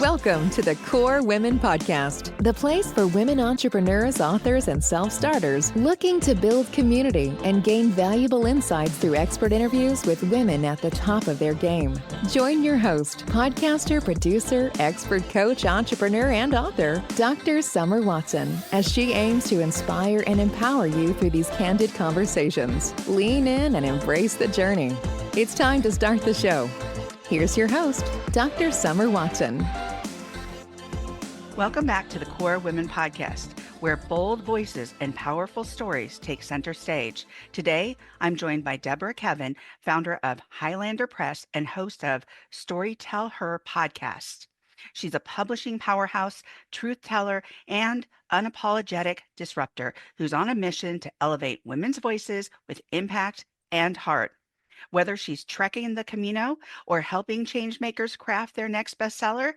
Welcome to the Core Women Podcast, the place for women entrepreneurs, authors, and self-starters looking to build community and gain valuable insights through expert interviews with women at the top of their game. Join your host, podcaster, producer, expert coach, entrepreneur, and author, Dr. Summer Watson, as she aims to inspire and empower you through these candid conversations. Lean in and embrace the journey. It's time to start the show. Here's your host, Dr. Summer Watson. Welcome back to the Core Women Podcast, where bold voices and powerful stories take center stage. Today, I'm joined by Deborah Kevin, founder of Highlander Press and host of STORYTELLHER podcast. She's a publishing powerhouse, truth teller, and unapologetic disruptor who's on a mission to elevate women's voices with impact and heart. Whether she's trekking the Camino or helping changemakers craft their next bestseller,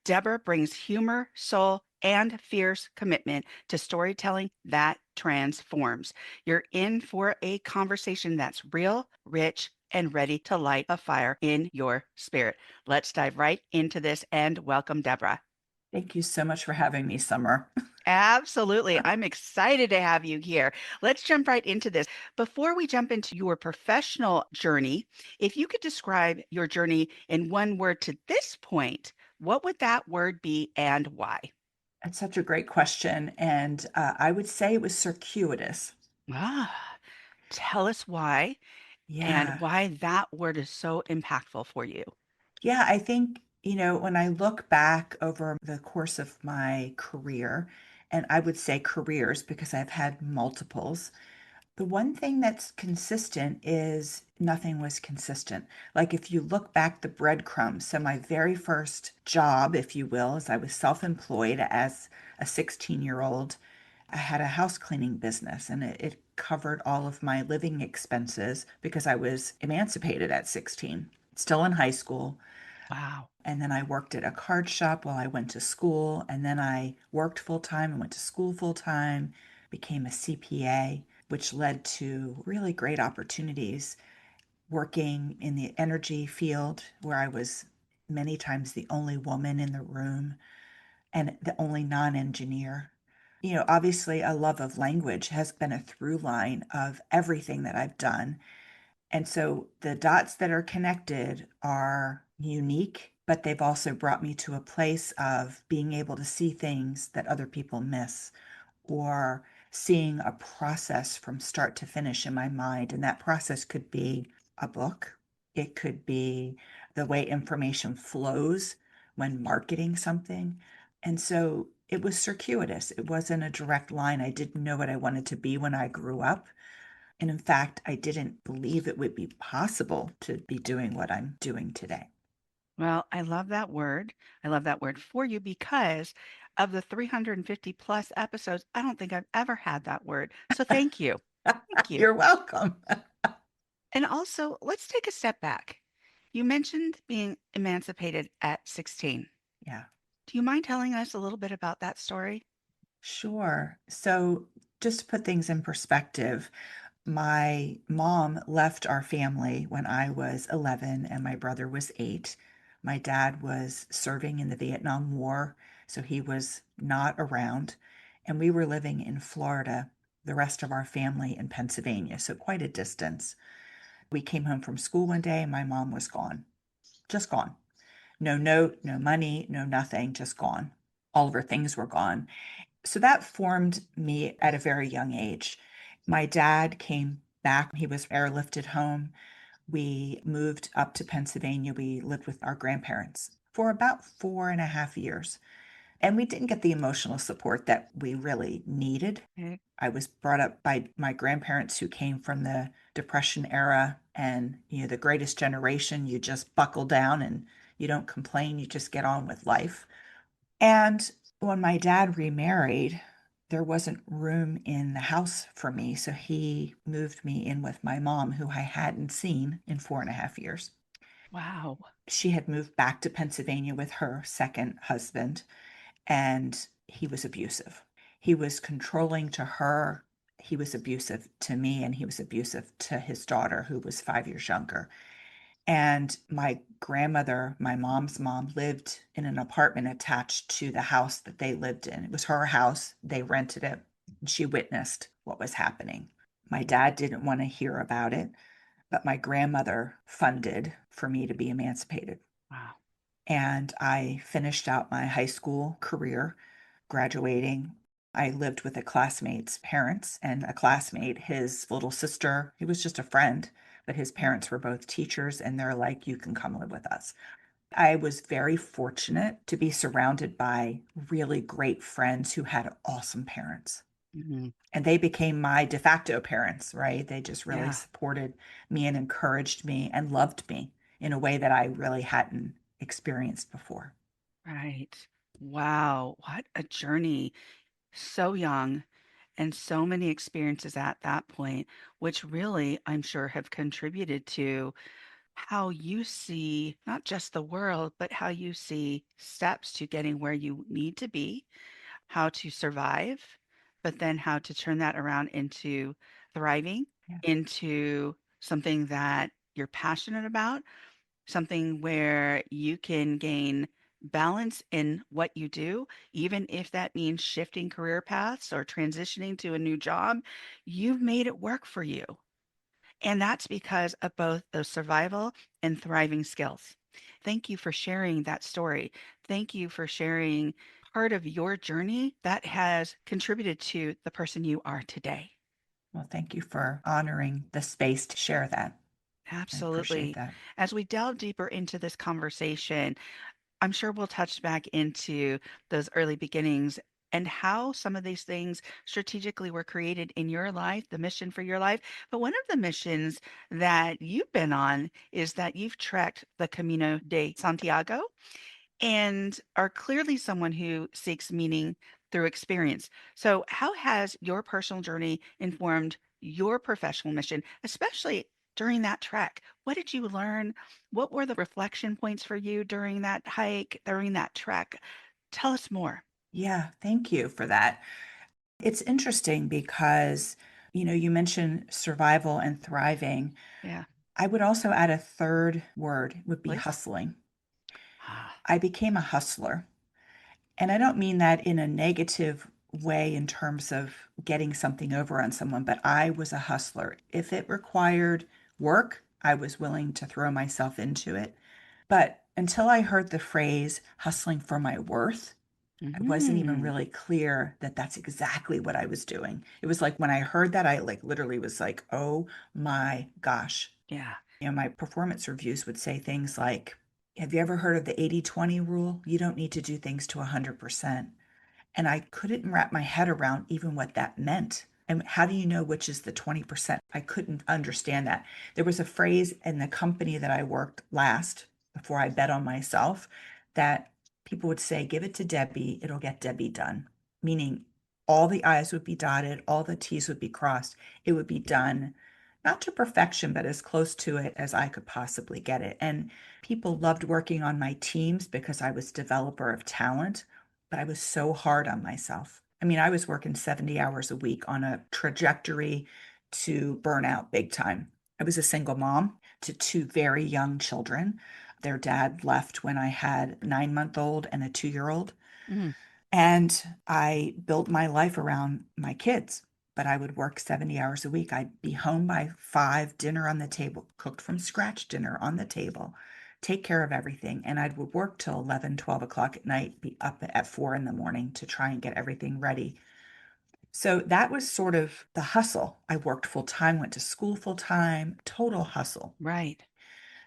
Deborah brings humor, soul, and fierce commitment to storytelling that transforms. You're in for a conversation that's real, rich, and ready to light a fire in your spirit. Let's dive right into this and welcome Deborah. Thank you so much for having me, Summer. Absolutely. I'm excited to have you here. Let's jump right into this. Before we jump into your professional journey, if you could describe your journey in one word to this point, what would that word be and why? That's such a great question. And I would say it was circuitous. Tell us why and why that word is so impactful for you. Yeah, I think, when I look back over the course of my career, and I would say careers because I've had multiples, the one thing that's consistent is nothing was consistent. Like if you look back the breadcrumbs, so my very first job, if you will, is I was self-employed as a 16-year-old. I had a house cleaning business and it covered all of my living expenses because I was emancipated at 16, still in high school. Wow. And then I worked at a card shop while I went to school. And then I worked full time and went to school full time, became a CPA, which led to really great opportunities working in the energy field where I was many times the only woman in the room and the only non-engineer. Obviously a love of language has been a through line of everything that I've done. And so the dots that are connected are unique, but they've also brought me to a place of being able to see things that other people miss, or seeing a process from start to finish in my mind. And that process could be a book. It could be the way information flows when marketing something. And so it was circuitous. It wasn't a direct line. I didn't know what I wanted to be when I grew up. And in fact, I didn't believe it would be possible to be doing what I'm doing today. Well, I love that word. I love that word for you because of the 350 plus episodes, I don't think I've ever had that word. So thank you. Thank you. You're welcome. And also, let's take a step back. You mentioned being emancipated at 16. Yeah, Do you mind telling us a little bit about that story? sure. So just to put things in perspective, my mom left our family when I was 11 and my brother was 8. My dad was serving in the Vietnam War, so he was not around. And we were living in Florida, the rest of our family in Pennsylvania, so quite a distance. We came home from school one day and my mom was gone, just gone. No note, no money, no nothing, just gone. All of her things were gone. So that formed me at a very young age. My dad came back. He was airlifted home. We moved up to Pennsylvania. We lived with our grandparents for about 4.5 years. And we didn't get the emotional support that we really needed. Okay. I was brought up by my grandparents who came from the Depression era and, the greatest generation. You just buckle down and you don't complain. You just get on with life. And when my dad remarried, there wasn't room in the house for me. So he moved me in with my mom, who I hadn't seen in 4.5 years. Wow. She had moved back to Pennsylvania with her second husband, and he was abusive. He was controlling to her. He was abusive to me, and he was abusive to his daughter, who was 5 years younger. And my grandmother, my mom's mom, lived in an apartment attached to the house that they lived in. It was her house. They rented it. And she witnessed what was happening. My dad didn't want to hear about it, but my grandmother funded for me to be emancipated. Wow. And I finished out my high school career, graduating. I lived with a classmate's parents and a classmate, his little sister. He was just a friend, but his parents were both teachers, and they're like, you can come live with us. I was very fortunate to be surrounded by really great friends who had awesome parents. Mhm. And they became my de facto parents, right? They just really Yeah. supported me and encouraged me and loved me in a way that I really hadn't experienced before. Right. Wow. What a journey. So young and so many experiences at that point, which really, I'm sure, have contributed to how you see not just the world, but how you see steps to getting where you need to be, how to survive, but then how to turn that around into thriving, Yeah. into something that you're passionate about, something where you can gain balance in what you do, even if that means shifting career paths or transitioning to a new job. You've made it work for you. And that's because of both those survival and thriving skills. Thank you for sharing that story. Thank you for sharing part of your journey that has contributed to the person you are today. Well, thank you for honoring the space to share that. I appreciate Absolutely. that. As we delve deeper into this conversation, I'm sure we'll touch back into those early beginnings and how some of these things strategically were created in your life, the mission for your life. But one of the missions that you've been on is that you've trekked the Camino de Santiago and are clearly someone who seeks meaning through experience. So, how has your personal journey informed your professional mission, especially during that trek? What did you learn? What were the reflection points for you during that hike, during that trek? Tell us more. Yeah, thank you for that. It's interesting because, you mentioned survival and thriving. Yeah, I would also add a third word would be please. hustling. Ah, I became a hustler. And I don't mean that in a negative way in terms of getting something over on someone, but I was a hustler. If it required work, I was willing to throw myself into it. But until I heard the phrase hustling for my worth, I wasn't even mhm. really clear that that's exactly what I was doing. It was like when I heard that, I like literally was like, oh my gosh. Yeah. My performance reviews would say things like, have you ever heard of the 80-20 rule? You don't need to do things to 100%. And I couldn't wrap my head around even what that meant. And how do you know which is the 20%? I couldn't understand that. There was a phrase in the company that I worked last before I bet on myself that people would say, give it to Debbie, it'll get Debbie done. Meaning all the I's would be dotted, all the T's would be crossed. It would be done, not to perfection, but as close to it as I could possibly get it. And people loved working on my teams because I was developer of talent, but I was so hard on myself. I mean, I was working 70 hours a week on a trajectory to burnout big time. I was a single mom to two very young children. Their dad left when I had a 9-month old and a 2-year old. Mhm. And I built my life around my kids, but I would work 70 hours a week. I'd be home by 5, dinner on the table, cooked from scratch dinner on the table, take care of everything. And I would work till 11, 12 o'clock at night, be up at 4 in the morning to try and get everything ready. So that was sort of the hustle. I worked full time, went to school full time, total hustle. Right.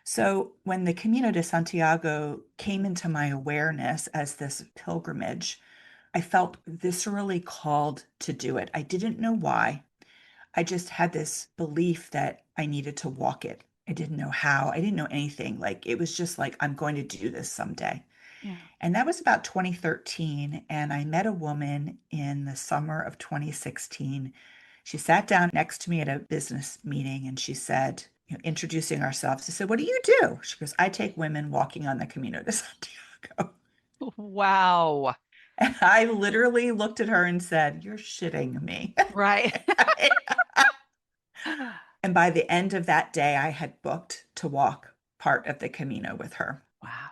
So when the Camino de Santiago came into my awareness as this pilgrimage, I felt viscerally called to do it. I didn't know why. I just had this belief that I needed to walk it. I didn't know how. I didn't know anything. Like it was just like, I'm going to do this someday. Yeah. And that was about 2013. And I met a woman in the summer of 2016. She sat down next to me at a business meeting and she said, introducing ourselves, I said, what do you do? She goes, I take women walking on the Camino de Santiago. Wow. And I literally looked at her and said, you're shitting me. Right. And by the end of that day, I had booked to walk part of the Camino with her. Wow.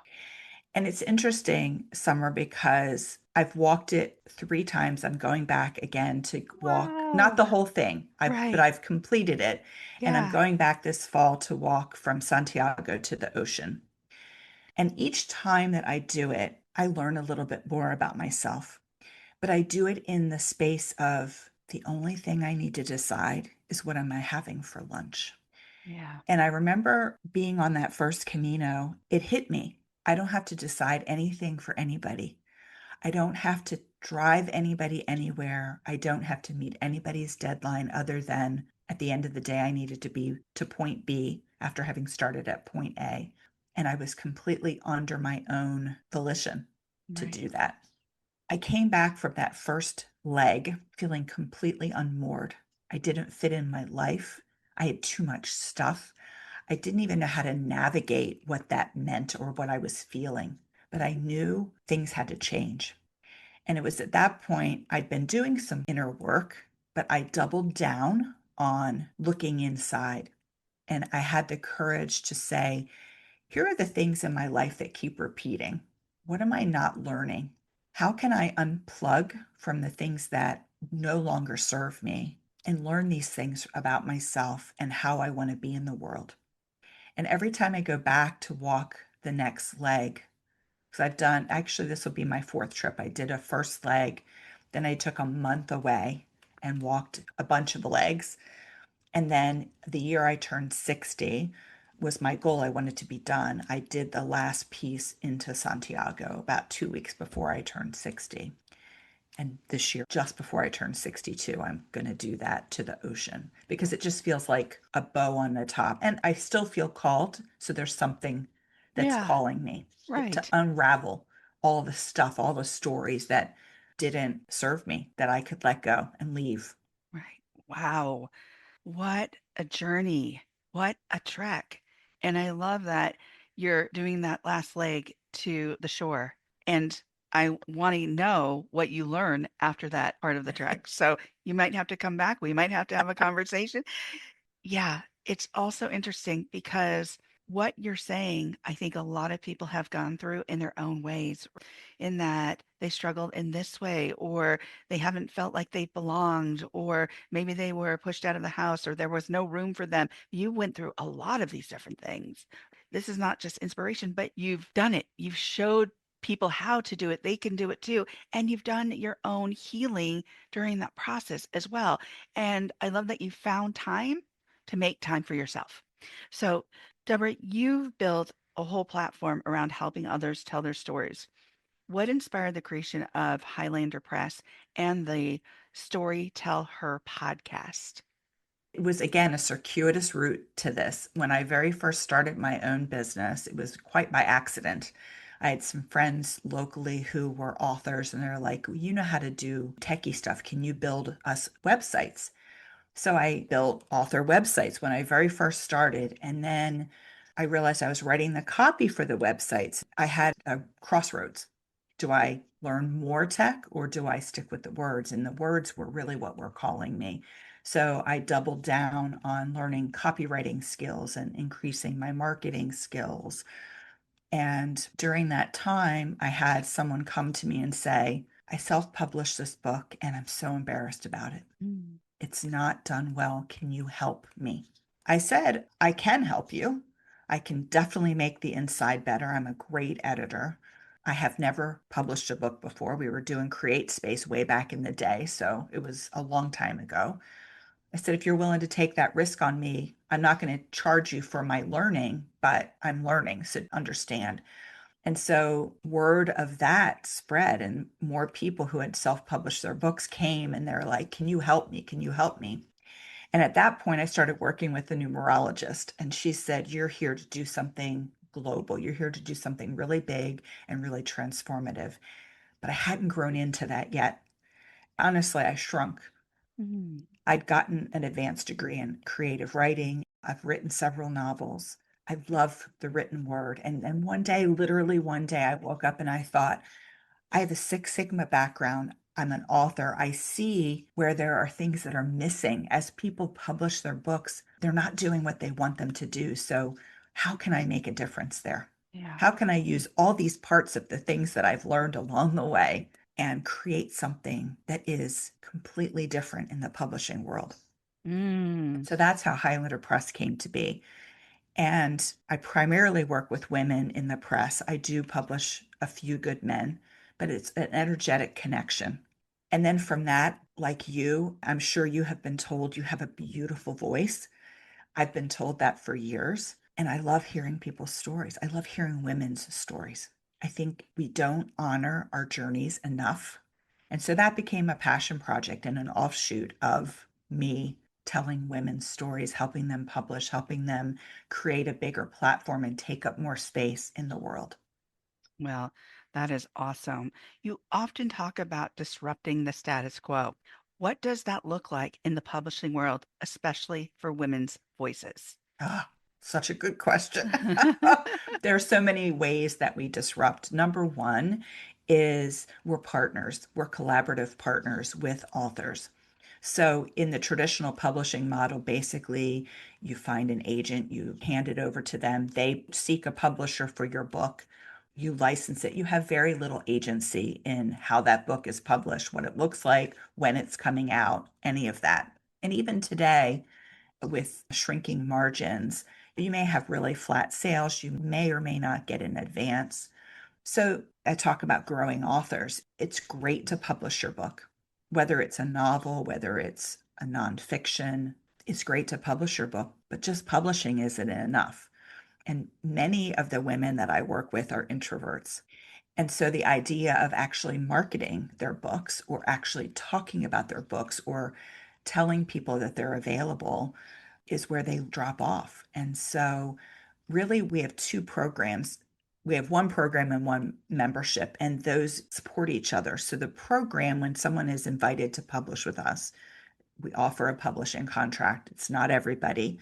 And it's interesting, Summer, because I've walked it 3 times. I'm going back again to walk, not Wow. the whole thing, but Right. I've completed it. And I'm Yeah. going back this fall to walk from Santiago to the ocean. And each time that I do it, I learn a little bit more about myself. But I do it in the space of the only thing I need to decide is what am I having for lunch? Yeah. And I remember being on that first Camino, it hit me. I don't have to decide anything for anybody. I don't have to drive anybody anywhere. I don't have to meet anybody's deadline other than at the end of the day, I needed to be to point B after having started at point A. And I was completely under my own volition to Right. do that. I came back from that first leg feeling completely unmoored. I didn't fit in my life. I had too much stuff. I didn't even know how to navigate what that meant or what I was feeling, but I knew things had to change. And it was at that point I'd been doing some inner work, but I doubled down on looking inside. And I had the courage to say, here are the things in my life that keep repeating. What am I not learning? How can I unplug from the things that no longer serve me and learn these things about myself and how I want to be in the world? And every time I go back to walk the next leg, because I've done, actually, this will be my fourth trip. I did a first leg, then I took a month away and walked a bunch of legs. And then the year I turned 60 was my goal. I wanted to be done. I did the last piece into Santiago about 2 weeks before I turned 60. And this year, just before I turn 62, I'm going to do that to the ocean because it just feels like a bow on the top. And I still feel called. So there's something that's Yeah. calling me to Right. unravel all the stuff, all the stories that didn't serve me, that I could let go and leave. Right. Wow. What a journey. What a trek. And I love that you're doing that last leg to the shore. And I want to know what you learn after that part of the trek. So you might have to come back. We might have to have a conversation. Yeah, it's also interesting because what you're saying, I think a lot of people have gone through in their own ways, in that they struggled in this way, or they haven't felt like they belonged, or maybe they were pushed out of the house, or there was no room for them. You went through a lot of these different things. This is not just inspiration, but you've done it. You've showed people how to do it. They can do it too. And you've done your own healing during that process as well. And I love that you found time to make time for yourself. So, Deborah, you've built a whole platform around helping others tell their stories. What inspired the creation of Highlander Press and the Story Tell Her podcast? It was again a circuitous route to this. When I very first started my own business, it was quite by accident. I had some friends locally who were authors, and they're like, you know how to do techie stuff. Can you build us websites? So I built author websites when I very first started. And then I realized I was writing the copy for the websites. I had a crossroads. Do I learn more tech or do I stick with the words? And the words were really what were calling me. So I doubled down on learning copywriting skills and increasing my marketing skills. And during that time, I had someone come to me and say, I self published this book and I'm so embarrassed about it. Mm. It's not done well. Can you help me? I said, I can help you. I can definitely make the inside better. I'm a great editor. I have never published a book before. We were doing Create Space way back in the day, so it was a long time ago. I said, if you're willing to take that risk on me, I'm not going to charge you for my learning, but I'm learning, so understand. And so word of that spread, and more people who had self-published their books came and they're like, can you help me? Can you help me? And at that point, I started working with a numerologist, and she said, you're here to do something global. You're here to do something really big and really transformative. But I hadn't grown into that yet. Honestly, I shrunk. Mm. I'd gotten an advanced degree in creative writing. I've written several novels. I love the written word. And then one day, literally one day, I woke up and I thought, I have a Six Sigma background. I'm an author. I see where there are things that are missing. As people publish their books, they're not doing what they want them to do. So, how can I make a difference there? Yeah. How can I use all these parts of the things that I've learned along the way and create something that is completely different in the publishing world? Mm. So that's how Highlander Press came to be. And I primarily work with women in the press. I do publish a few good men, but it's an energetic connection. And then from that, like you, I'm sure you have been told you have a beautiful voice. I've been told that for years. And I love hearing people's stories. I love hearing women's stories. I think we don't honor our journeys enough. And so that became a passion project and an offshoot of me telling women's stories, helping them publish, helping them create a bigger platform and take up more space in the world. Well, that is awesome. You often talk about disrupting the status quo. What does that look like in the publishing world, especially for women's voices? Ah, such a good question. There are so many ways that we disrupt. Number one is we're partners, we're collaborative partners with authors. So, in the traditional publishing model, basically, you find an agent, you hand it over to them, they seek a publisher for your book, you license it. You have very little agency in how that book is published, what it looks like, when it's coming out, any of that. And even today, with shrinking margins, you may have really flat sales. You may or may not get an advance. So I talk about growing authors. It's great to publish your book, whether it's a novel, whether it's a nonfiction. It's great to publish your book, but just publishing isn't enough. And many of the women that I work with are introverts. And so the idea of actually marketing their books or actually talking about their books or telling people that they're available is where they drop off. And so, really, we have two programs. We have one program and one membership, and those support each other. So, the program, when someone is invited to publish with us, we offer a publishing contract. It's not everybody.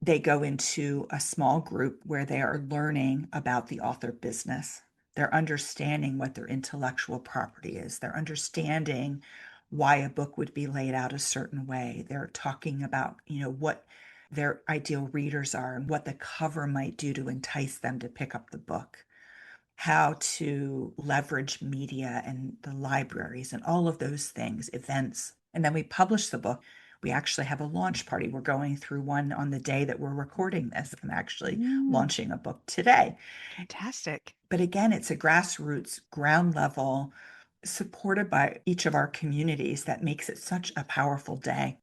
They go into a small group where they are learning about the author business. They're understanding what their intellectual property is. They're understanding why a book would be laid out a certain way. They're talking about, what their ideal readers are and what the cover might do to entice them to pick up the book, how to leverage media and the libraries and all of those things, events. And then we publish the book. We actually have a launch party. We're going through one on the day that we're recording this. I'm actually Mm, launching a book today. fantastic. But again, it's a grassroots, ground level, supported by each of our communities that makes it such a powerful day.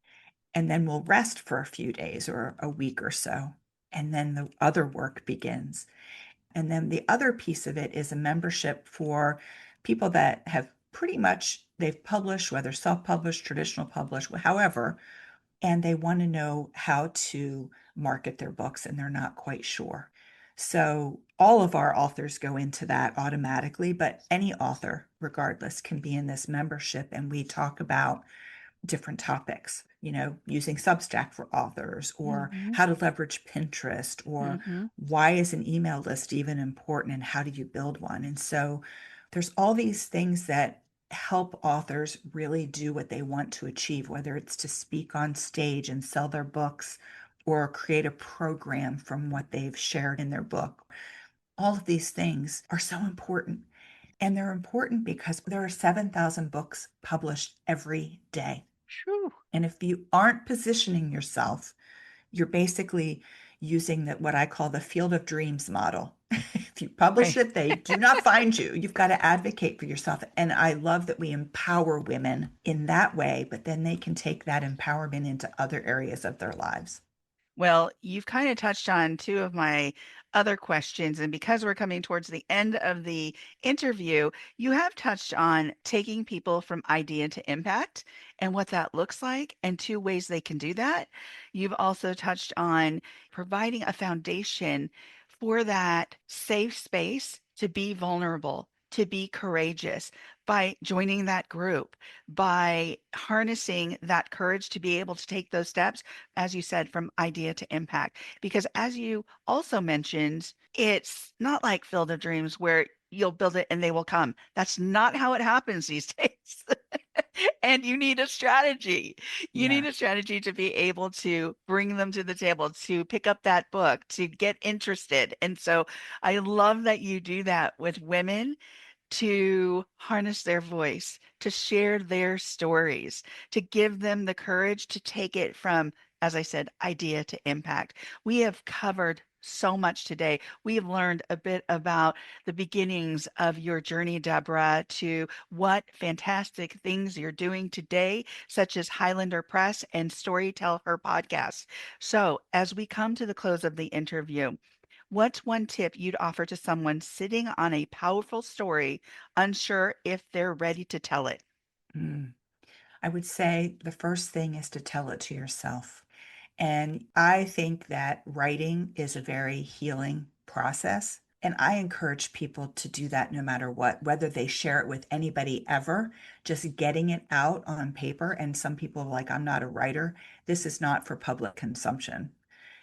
And then we'll rest for a few days or a week or so. And then the other work begins. And then the other piece of it is a membership for people that have pretty much they've published, whether self-published, traditional published, however, and they want to know how to market their books and they're not quite sure. So all of our authors go into that automatically, but any author, regardless, can be in this membership and we talk about different topics, using Substack for authors, or Hmm. how to leverage Pinterest, or Hmm. why is an email list even important and how do you build one? And so there's all these things that help authors really do what they want to achieve, whether it's to speak on stage and sell their books or create a program from what they've shared in their book. All of these things are so important. And they're important because there are 7,000 books published every day. True. And if you aren't positioning yourself, you're basically using what I call the field of dreams model. If you publish Right. it, they do not find you. You've got to advocate for yourself. And I love that we empower women in that way, but then they can take that empowerment into other areas of their lives. Well, you've kind of touched on two of my other questions. And because we're coming towards the end of the interview, you have touched on taking people from idea to impact and what that looks like, and two ways they can do that. You've also touched on providing a foundation for that safe space to be vulnerable, to be courageous by joining that group, by harnessing that courage to be able to take those steps, as you said, from idea to impact. Because as you also mentioned, it's not like Field of Dreams where you'll build it and they will come. That's not how it happens these days. And you need a strategy. You need Yeah. a strategy to be able to bring them to the table, to pick up that book, to get interested. And so I love that you do that with women to harness their voice, to share their stories, to give them the courage to take it from, as I said, idea to impact. We have covered so much today. We've learned a bit about the beginnings of your journey, Deborah, to what fantastic things you're doing today, such as Highlander Press and STORYTELLHER podcast. So, as we come to the close of the interview, what's one tip you'd offer to someone sitting on a powerful story, unsure if they're ready to tell it? Mm. I would say the first thing is to tell it to yourself. And I think that writing is a very healing process. And I encourage people to do that no matter what, whether they share it with anybody ever, just getting it out on paper. And some people are like, I'm not a writer. This is not for public consumption.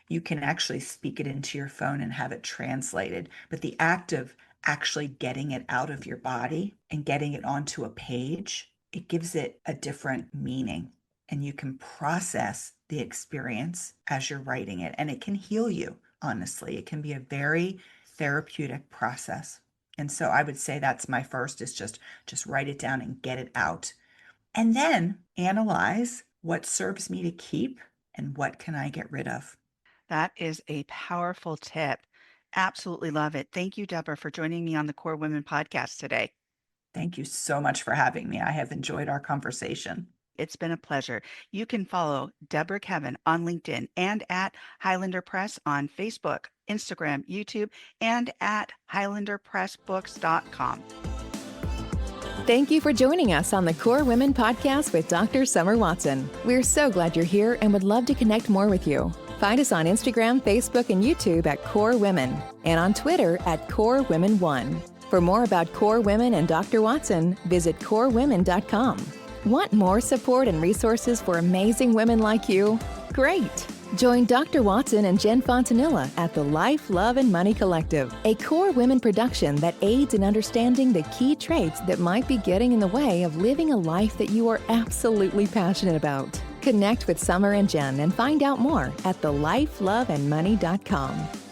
You can actually speak it into your phone and have it translated. But the act of actually getting it out of your body and getting it onto a page, it gives it a different meaning. And you can process the experience as you're writing it. And it can heal you, honestly. It can be a very therapeutic process. And so I would say that's my first is just write it down and get it out. And then analyze what serves me to keep and what can I get rid of. That is a powerful tip. Absolutely love it. Thank you, Deborah, for joining me on the Core Women podcast today. Thank you so much for having me. I have enjoyed our conversation. It's been a pleasure. You can follow Deborah Kevin on LinkedIn and at Highlander Press on Facebook, Instagram, YouTube, and at HighlanderPressBooks.com. Thank you for joining us on the Core Women podcast with Dr. Summer Watson. We're so glad you're here and would love to connect more with you. Find us on Instagram, Facebook, and YouTube at Core Women, and on Twitter at Core Women 1. For more about Core Women and Dr. Watson, visit corewomen.com. Want more support and resources for amazing women like you? Great! Join Dr. Watson and Jen Fontanilla at the Life, Love, and Money Collective, a Core Women production that aids in understanding the key traits that might be getting in the way of living a life that you are absolutely passionate about. Connect with Summer and Jen and find out more at thelifeloveandmoney.com.